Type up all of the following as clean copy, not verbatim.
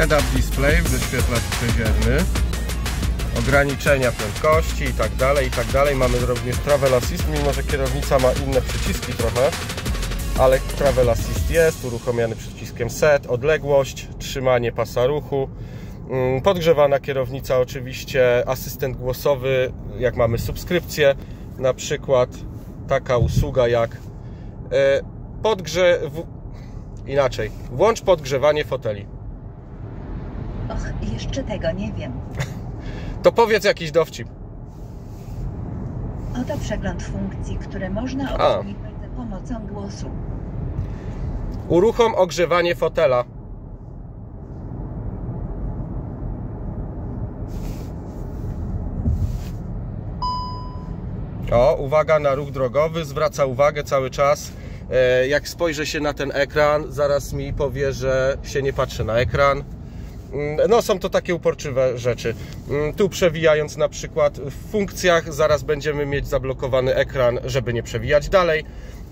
Head-up display, wyświetlacz przezierny, ograniczenia prędkości i tak dalej. Mamy również Travel Assist, mimo że kierownica ma inne przyciski trochę, ale Travel Assist jest, uruchomiony przyciskiem Set, odległość, trzymanie pasa ruchu, podgrzewana kierownica oczywiście, asystent głosowy, jak mamy subskrypcję, na przykład taka usługa jak włącz podgrzewanie foteli. Och, jeszcze tego nie wiem. To powiedz jakiś dowcip. Oto przegląd funkcji, które można obsługiwać za pomocą głosu. Uruchom ogrzewanie fotela. O, uwaga na ruch drogowy, zwraca uwagę cały czas. Jak spojrzę się na ten ekran, zaraz mi powie, że się nie patrzy na ekran. No, są to takie uporczywe rzeczy. Tu przewijając na przykład w funkcjach, zaraz będziemy mieć zablokowany ekran, żeby nie przewijać dalej.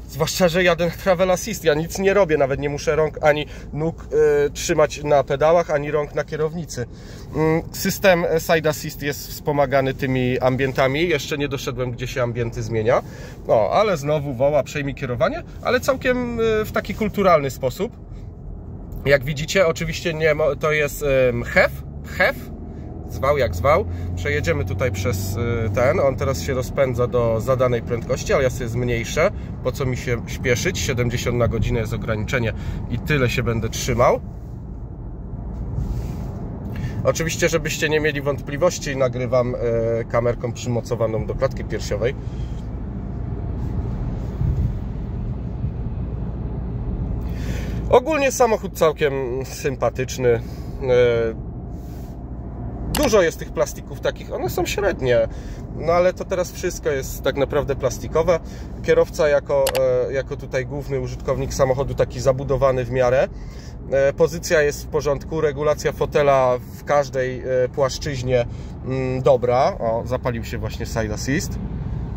Zwłaszcza, że jadę na Travel Assist, ja nic nie robię, nawet nie muszę rąk ani nóg trzymać na pedałach, ani rąk na kierownicy. System Side Assist jest wspomagany tymi ambientami, jeszcze nie doszedłem, gdzie się ambienty zmienia. No, ale znowu woła, przejmij kierowanie, ale całkiem w taki kulturalny sposób. Jak widzicie, oczywiście nie, to jest HEV, zwał jak zwał. Przejedziemy tutaj przez ten, on teraz się rozpędza do zadanej prędkości, ale ja sobie zmniejszę, po co mi się śpieszyć, 70 na godzinę jest ograniczenie i tyle się będę trzymał. Oczywiście, żebyście nie mieli wątpliwości, nagrywam kamerką przymocowaną do klatki piersiowej. Ogólnie samochód całkiem sympatyczny. Dużo jest tych plastików takich, one są średnie, no ale to teraz wszystko jest tak naprawdę plastikowe. Kierowca jako tutaj główny użytkownik samochodu, taki zabudowany w miarę. Pozycja jest w porządku, regulacja fotela w każdej płaszczyźnie dobra. O, zapalił się właśnie Side Assist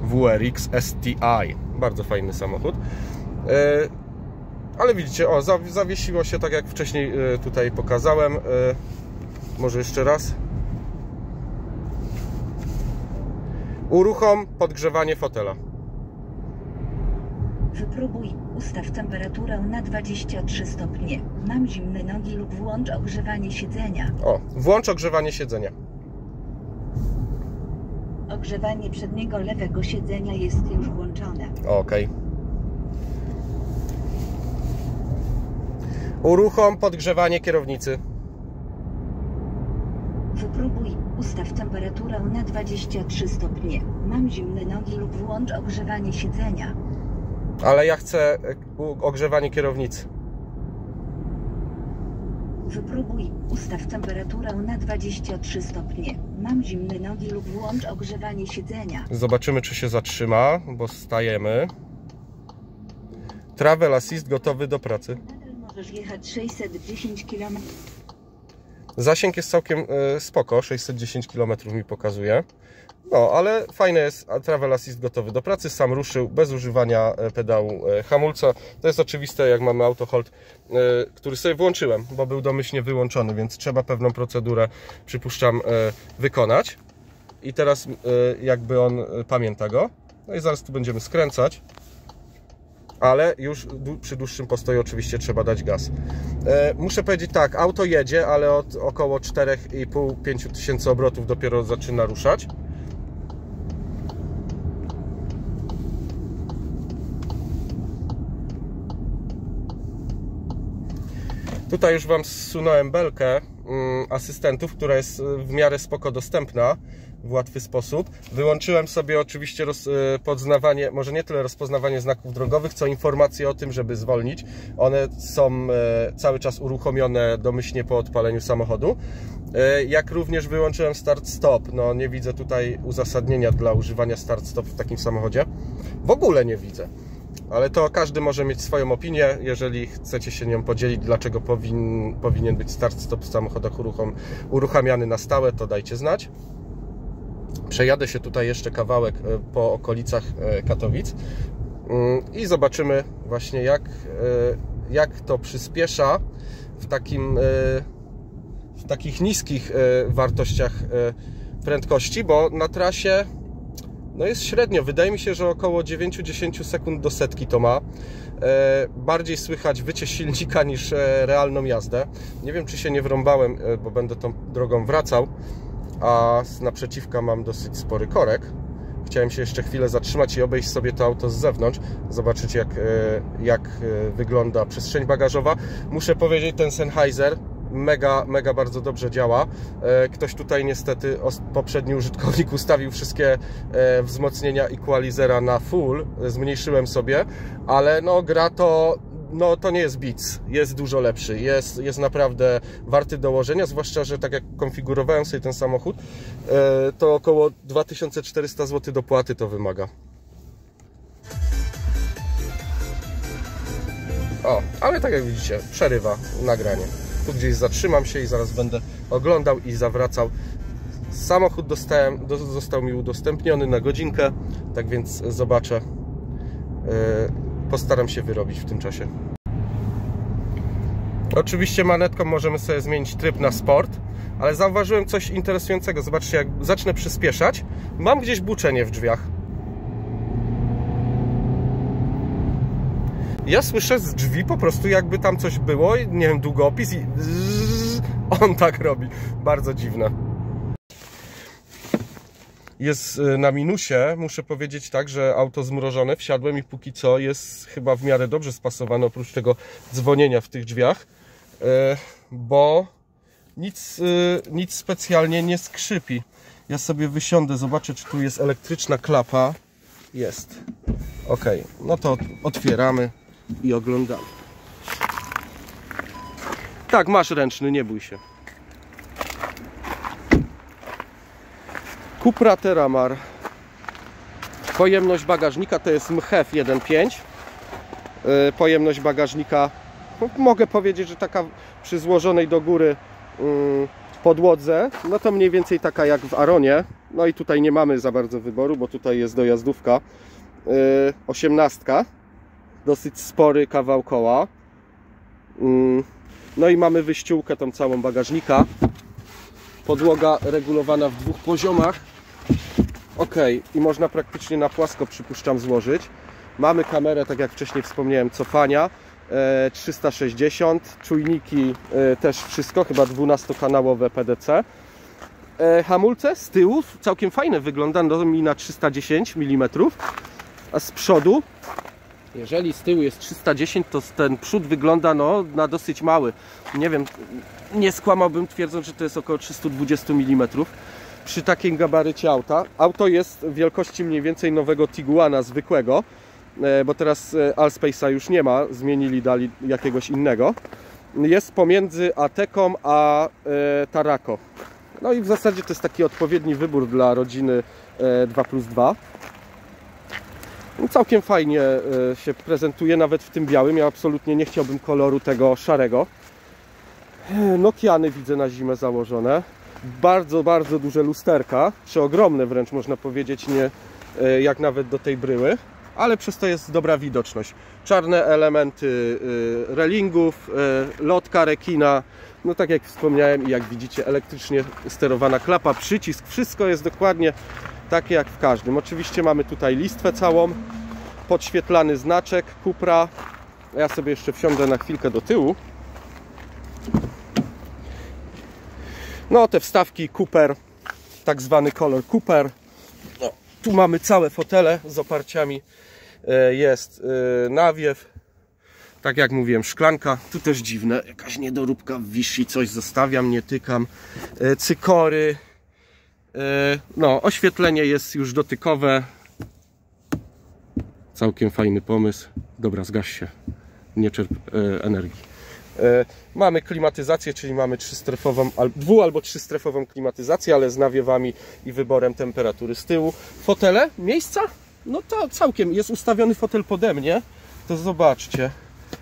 WRX STI, bardzo fajny samochód. Ale widzicie, o, zawiesiło się tak jak wcześniej tutaj pokazałem. Może jeszcze raz. Uruchom podgrzewanie fotela. Wypróbuj, ustaw temperaturę na 23 stopnie. Mam zimne nogi lub włącz ogrzewanie siedzenia. O, włącz ogrzewanie siedzenia. Ogrzewanie przedniego lewego siedzenia jest już włączone. Okej. Uruchom podgrzewanie kierownicy. Wypróbuj, ustaw temperaturę na 23 stopnie. Mam zimne nogi lub włącz ogrzewanie siedzenia. Ale ja chcę ogrzewanie kierownicy. Wypróbuj, ustaw temperaturę na 23 stopnie. Mam zimne nogi lub włącz ogrzewanie siedzenia. Zobaczymy, czy się zatrzyma, bo stajemy. Travel Assist gotowy do pracy. Nadal możesz jechać 610 km. Zasięg jest całkiem spoko, 610 km mi pokazuje. No, ale fajne jest, Travel Assist gotowy do pracy, sam ruszył bez używania pedału hamulca. To jest oczywiste, jak mamy auto hold, który sobie włączyłem, bo był domyślnie wyłączony, więc trzeba pewną procedurę, przypuszczam, wykonać. I teraz jakby on pamięta go. No i zaraz tu będziemy skręcać. Ale już przy dłuższym postoju oczywiście trzeba dać gaz. Muszę powiedzieć tak, auto jedzie, ale od około 4,5–5 tysięcy obrotów dopiero zaczyna ruszać. Tutaj już Wam zsunąłem belkę asystentów, która jest w miarę spoko dostępna w łatwy sposób. Wyłączyłem sobie oczywiście poznawanie, może nie tyle rozpoznawanie znaków drogowych, co informacje o tym, żeby zwolnić. One są cały czas uruchomione domyślnie po odpaleniu samochodu. Jak również wyłączyłem start-stop. No nie widzę tutaj uzasadnienia dla używania start-stop w takim samochodzie. W ogóle nie widzę. Ale to każdy może mieć swoją opinię. Jeżeli chcecie się nią podzielić, dlaczego powinien być start-stop w samochodach uruchamiany na stałe, to dajcie znać. Przejadę się tutaj jeszcze kawałek po okolicach Katowic i zobaczymy właśnie jak to przyspiesza w takich niskich wartościach prędkości, bo na trasie no jest średnio. Wydaje mi się, że około 9-10 sekund do setki to ma. Bardziej słychać wycie silnika niż realną jazdę. Nie wiem, czy się nie wrąbałem, bo będę tą drogą wracał, a z naprzeciwka mam dosyć spory korek. Chciałem się jeszcze chwilę zatrzymać i obejść sobie to auto z zewnątrz, zobaczyć jak wygląda przestrzeń bagażowa. Muszę powiedzieć, ten Sennheiser mega bardzo dobrze działa. Ktoś tutaj niestety, poprzedni użytkownik, ustawił wszystkie wzmocnienia equalizera na full, zmniejszyłem sobie, ale no gra to, no to nie jest Beats, jest dużo lepszy, jest naprawdę warty dołożenia, zwłaszcza, że tak jak konfigurowałem sobie ten samochód, to około 2400 zł dopłaty to wymaga. O, ale tak jak widzicie, przerywa nagranie. Tu gdzieś zatrzymam się i zaraz będę oglądał i zawracał. Samochód został mi udostępniony na godzinkę, tak więc zobaczę. Postaram się wyrobić w tym czasie. Oczywiście manetką możemy sobie zmienić tryb na sport, ale zauważyłem coś interesującego. Zobaczcie, jak zacznę przyspieszać, mam gdzieś buczenie w drzwiach. Ja słyszę z drzwi po prostu, jakby tam coś było, nie wiem, długopis i on tak robi. Bardzo dziwne. Jest na minusie, muszę powiedzieć tak, że auto zmrożone, wsiadłem i póki co jest chyba w miarę dobrze spasowane, oprócz tego dzwonienia w tych drzwiach, bo nic specjalnie nie skrzypi. Ja sobie wysiądę, zobaczę, czy tu jest elektryczna klapa. Jest. Ok, no to otwieramy i oglądamy. Tak, masz ręczny, nie bój się. Cupra Terramar. Pojemność bagażnika to jest MHEV 1.5. Pojemność bagażnika, mogę powiedzieć, że taka przy złożonej do góry podłodze, no to mniej więcej taka jak w Aronie. No i tutaj nie mamy za bardzo wyboru, bo tutaj jest dojazdówka. 18. Dosyć spory kawał koła. No i mamy wyściółkę tą całą bagażnika. Podłoga regulowana w 2 poziomach. Ok, i można praktycznie na płasko, przypuszczam, złożyć. Mamy kamerę, tak jak wcześniej wspomniałem, cofania 360, czujniki też wszystko, chyba 12-kanałowe PDC. Hamulce z tyłu całkiem fajne, wygląda mi na 310 mm, a z przodu, jeżeli z tyłu jest 310, to ten przód wygląda no, na dosyć mały. Nie wiem, nie skłamałbym, twierdząc, że to jest około 320 mm. Przy takim gabarycie auta. Auto jest wielkości mniej więcej nowego Tiguana zwykłego, bo teraz Allspace'a już nie ma, zmienili, dali jakiegoś innego. Jest pomiędzy Ateką a Tarako. No i w zasadzie to jest taki odpowiedni wybór dla rodziny 2+2. Całkiem fajnie się prezentuje, nawet w tym białym. Ja absolutnie nie chciałbym koloru tego szarego. Nokiany widzę na zimę założone. Bardzo duże lusterka, przeogromne wręcz można powiedzieć, nie jak nawet do tej bryły, ale przez to jest dobra widoczność. Czarne elementy relingów, lotka rekina, no tak jak wspomniałem i jak widzicie, elektrycznie sterowana klapa, przycisk, wszystko jest dokładnie takie jak w każdym. Oczywiście mamy tutaj listwę całą, podświetlany znaczek Cupra. Ja sobie jeszcze wsiądę na chwilkę do tyłu. No te wstawki Cooper, tak zwany kolor Cooper. No, tu mamy całe fotele z oparciami. Jest nawiew. Tak jak mówiłem, szklanka. Tu też dziwne, jakaś niedoróbka wisi, coś zostawiam, nie tykam. Cykory. No, oświetlenie jest już dotykowe. Całkiem fajny pomysł. Dobra, zgaś się. Nie czerp energii. Mamy klimatyzację, czyli mamy dwu- albo trzystrefową klimatyzację, ale z nawiewami i wyborem temperatury z tyłu. Fotele, miejsca? No to całkiem. Jest ustawiony fotel pode mnie. To zobaczcie.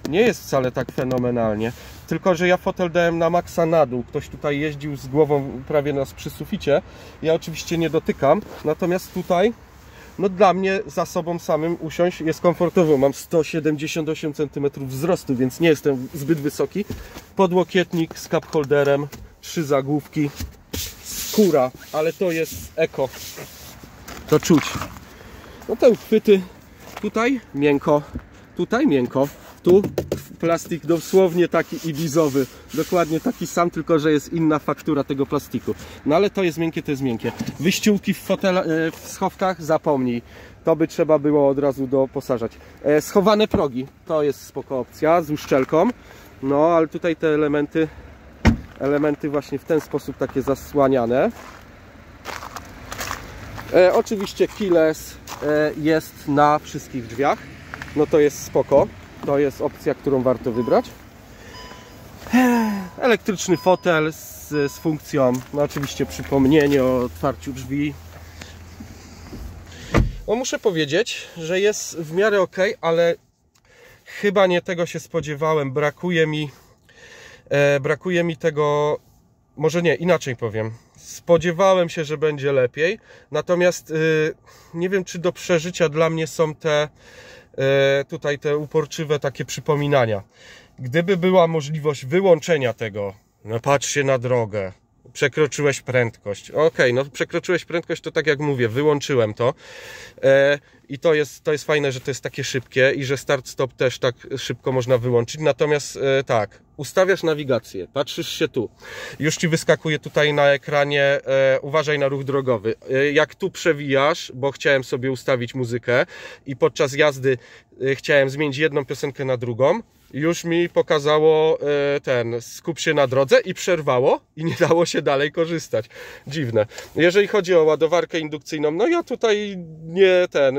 Nie jest wcale tak fenomenalnie. Tylko że ja fotel dałem na maksa na dół. Ktoś tutaj jeździł z głową prawie nas przy suficie. Ja oczywiście nie dotykam. Natomiast tutaj, no dla mnie za sobą samym usiąść jest komfortowo. Mam 178 cm wzrostu, więc nie jestem zbyt wysoki. Podłokietnik z cup holderem. 3 zagłówki, skóra, ale to jest eko, to czuć. No te uchwyty, tutaj miękko, tu plastik dosłownie taki ibizowy, dokładnie taki sam, tylko że jest inna faktura tego plastiku. No ale to jest miękkie, Wyściółki w schowkach zapomnij, to by trzeba było od razu doposażać. Schowane progi, to jest spoko opcja z uszczelką, no ale tutaj te elementy właśnie w ten sposób takie zasłaniane. Oczywiście keyless jest na wszystkich drzwiach, no to jest spoko, to jest opcja, którą warto wybrać. Elektryczny fotel z funkcją, no oczywiście przypomnienie o otwarciu drzwi. No muszę powiedzieć, że jest w miarę ok, ale chyba nie tego się spodziewałem, brakuje mi tego, może nie, inaczej powiem. Spodziewałem się, że będzie lepiej, natomiast nie wiem, czy do przeżycia dla mnie są tutaj te uporczywe takie przypominania. Gdyby była możliwość wyłączenia tego, no patrzcie na drogę, przekroczyłeś prędkość. Okej, no przekroczyłeś prędkość, to tak jak mówię, wyłączyłem to. I to jest fajne, że to jest takie szybkie i że start-stop też tak szybko można wyłączyć. Natomiast tak, ustawiasz nawigację, patrzysz się tu. Już Ci wyskakuje tutaj na ekranie uważaj na ruch drogowy. Jak tu przewijasz, bo chciałem sobie ustawić muzykę i podczas jazdy chciałem zmienić jedną piosenkę na drugą, już mi pokazało skup się na drodze i przerwało i nie dało się dalej korzystać. Dziwne. Jeżeli chodzi o ładowarkę indukcyjną, no ja tutaj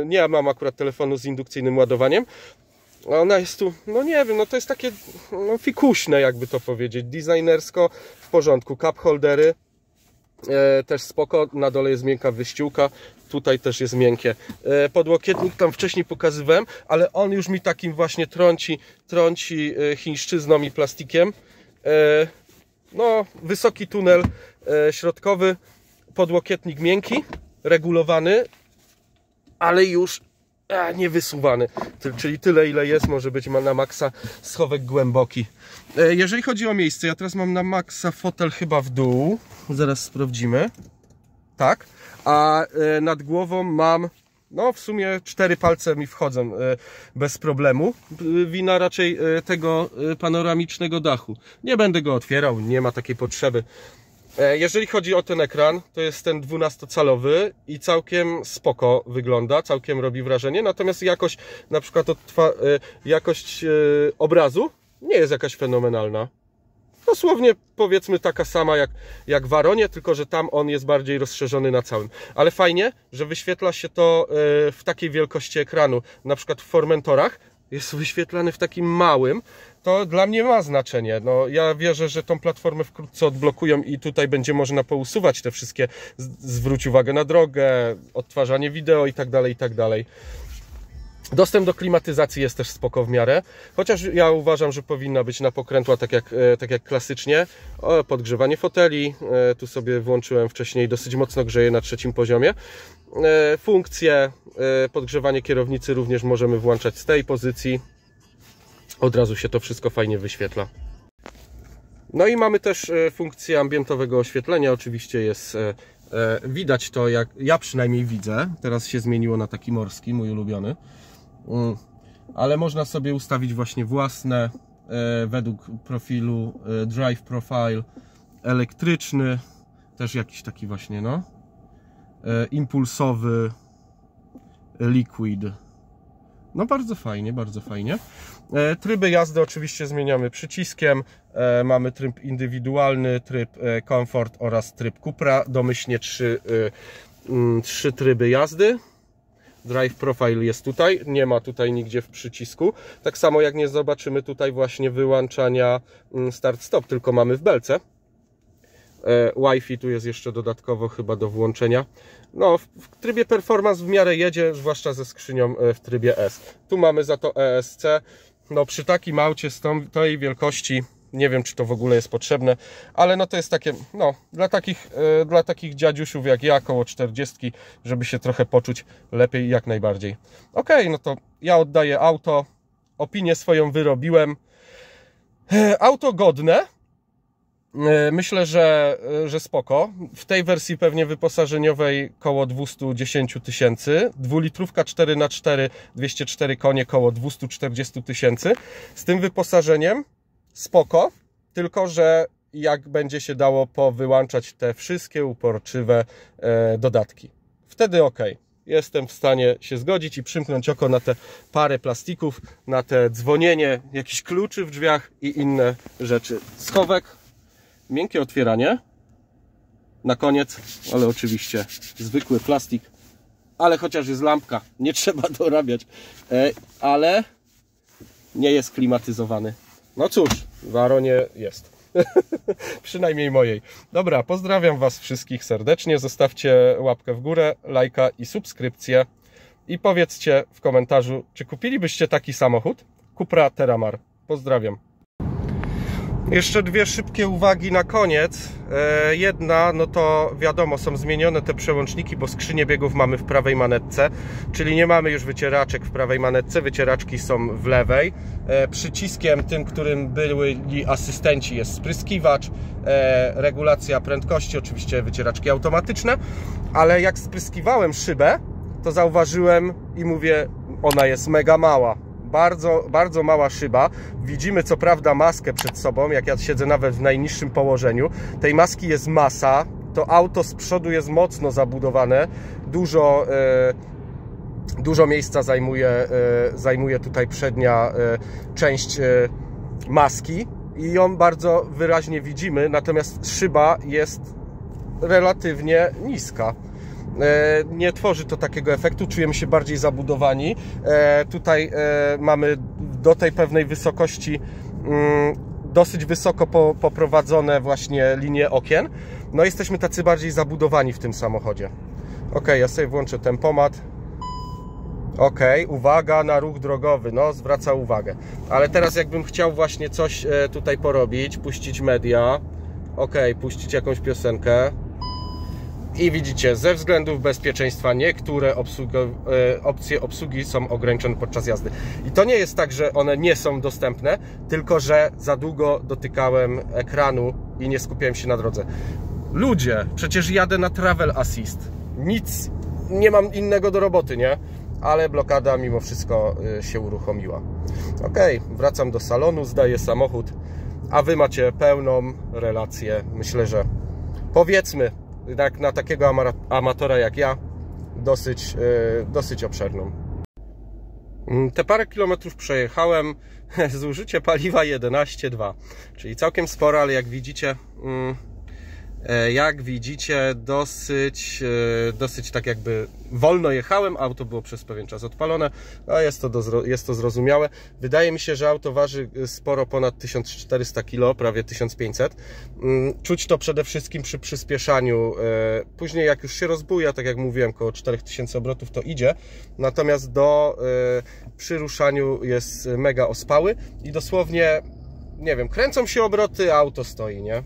nie mam akurat telefonu z indukcyjnym ładowaniem. Ona jest tu, no nie wiem, no to jest takie fikuśne, jakby to powiedzieć. Designersko w porządku. Cup holdery też spoko, na dole jest miękka wyściółka, tutaj też jest miękkie. Podłokietnik tam wcześniej pokazywałem, ale on już mi takim właśnie trąci chińszczyzną i plastikiem. No, wysoki tunel środkowy, podłokietnik miękki, regulowany, ale już nie wysuwany, czyli tyle ile jest, może być na maksa, schowek głęboki. Jeżeli chodzi o miejsce, ja teraz mam na maksa fotel chyba w dół, zaraz sprawdzimy, tak, a nad głową mam, no w sumie 4 palce mi wchodzą bez problemu, wina raczej tego panoramicznego dachu. Nie będę go otwierał, nie ma takiej potrzeby. Jeżeli chodzi o ten ekran, to jest ten 12-calowy i całkiem spoko wygląda, całkiem robi wrażenie, natomiast jakość, na przykład jakość obrazu nie jest jakaś fenomenalna. Dosłownie powiedzmy taka sama jak w Aronie, tylko że tam on jest bardziej rozszerzony na całym. Ale fajnie, że wyświetla się to w takiej wielkości ekranu, na przykład w Formentorach jest wyświetlany w takim małym, to dla mnie ma znaczenie. No, ja wierzę, że tą platformę wkrótce odblokują i tutaj będzie można pousuwać te wszystkie, zwróć uwagę na drogę, odtwarzanie wideo i tak dalej. Dostęp do klimatyzacji jest też spoko w miarę, chociaż ja uważam, że powinna być na pokrętła tak jak klasycznie. Podgrzewanie foteli, tu sobie włączyłem wcześniej, dosyć mocno grzeje na 3. poziomie. Funkcje, podgrzewanie kierownicy również możemy włączać z tej pozycji. Od razu się to wszystko fajnie wyświetla. No i mamy też funkcję ambientowego oświetlenia. Oczywiście jest, widać to, jak ja przynajmniej widzę. Teraz się zmieniło na taki morski, mój ulubiony. Ale można sobie ustawić właśnie własne według profilu Drive Profile, elektryczny, też jakiś taki właśnie impulsowy, liquid. No bardzo fajnie, bardzo fajnie. Tryby jazdy oczywiście zmieniamy przyciskiem. Mamy tryb indywidualny, tryb komfort oraz tryb Cupra. Domyślnie 3 tryby jazdy. Drive Profile jest tutaj, nie ma tutaj nigdzie w przycisku. Tak samo jak nie zobaczymy tutaj właśnie wyłączania start-stop, tylko mamy w belce. Wi-Fi tu jest jeszcze dodatkowo chyba do włączenia. No, w trybie performance w miarę jedzie, zwłaszcza ze skrzynią w trybie S. Tu mamy za to ESC. No, przy takim aucie z tej wielkości nie wiem, czy to w ogóle jest potrzebne, ale no to jest takie, no, dla takich dziadziusiów jak ja, koło 40, żeby się trochę poczuć lepiej, jak najbardziej. Ok, no to ja oddaję auto, opinię swoją wyrobiłem. Auto godne, Myślę, że spoko. W tej wersji pewnie wyposażeniowej koło 210 000. 2-litrówka 4x4, 204 konie, koło 240 000. Z tym wyposażeniem spoko, tylko że jak będzie się dało powyłączać te wszystkie uporczywe dodatki. Wtedy ok. Jestem w stanie się zgodzić i przymknąć oko na te parę plastików, na te dzwonienie, jakieś kluczy w drzwiach i inne rzeczy. Schowek, miękkie otwieranie. Na koniec, ale oczywiście zwykły plastik. Ale chociaż jest lampka, nie trzeba dorabiać. Ale nie jest klimatyzowany. No cóż, w Aronie jest. Przynajmniej mojej. Dobra, pozdrawiam Was wszystkich serdecznie. Zostawcie łapkę w górę, lajka i subskrypcję. I powiedzcie w komentarzu, czy kupilibyście taki samochód? Cupra Terramar. Pozdrawiam. Jeszcze dwie szybkie uwagi na koniec. Jedna, no to wiadomo, są zmienione te przełączniki, bo skrzynię biegów mamy w prawej manetce, czyli nie mamy już wycieraczek w prawej manetce, wycieraczki są w lewej. Przyciskiem tym, którym byli asystenci, jest spryskiwacz, regulacja prędkości, oczywiście wycieraczki automatyczne, ale jak spryskiwałem szybę, to zauważyłem i mówię, ona jest mega mała. Bardzo, bardzo mała szyba. Widzimy co prawda maskę przed sobą, jak ja siedzę nawet w najniższym położeniu. Tej maski jest masa. To auto z przodu jest mocno zabudowane. Dużo miejsca zajmuje tutaj przednia część maski i ją bardzo wyraźnie widzimy. Natomiast szyba jest relatywnie niska. Nie tworzy to takiego efektu, czujemy się bardziej zabudowani. Tutaj mamy do tej pewnej wysokości dosyć wysoko poprowadzone właśnie linie okien. No jesteśmy tacy bardziej zabudowani w tym samochodzie. Ok, ja sobie włączę tempomat. Ok, uwaga na ruch drogowy, no zwraca uwagę. Ale teraz jakbym chciał właśnie coś tutaj porobić, puścić media. Ok, puścić jakąś piosenkę. I widzicie, ze względów bezpieczeństwa niektóre opcje obsługi są ograniczone podczas jazdy. I to nie jest tak, że one nie są dostępne, tylko że za długo dotykałem ekranu i nie skupiałem się na drodze. Ludzie, przecież jadę na Travel Assist. Nic, nie mam innego do roboty, nie? Ale blokada mimo wszystko się uruchomiła. Ok, wracam do salonu, zdaję samochód, a Wy macie pełną relację. Myślę, że powiedzmy, tak na takiego amatora jak ja, dosyć obszerną. Te parę kilometrów przejechałem, zużycie paliwa 11,2, czyli całkiem sporo, ale jak widzicie dosyć tak jakby wolno jechałem, auto było przez pewien czas odpalone, a jest to zrozumiałe. Wydaje mi się, że auto waży sporo ponad 1400 kg, prawie 1500. Czuć to przede wszystkim przy przyspieszaniu. Później jak już się rozbuja, tak jak mówiłem, około 4000 obrotów to idzie, natomiast przy ruszaniu jest mega ospały i dosłownie, nie wiem, kręcą się obroty, a auto stoi, nie?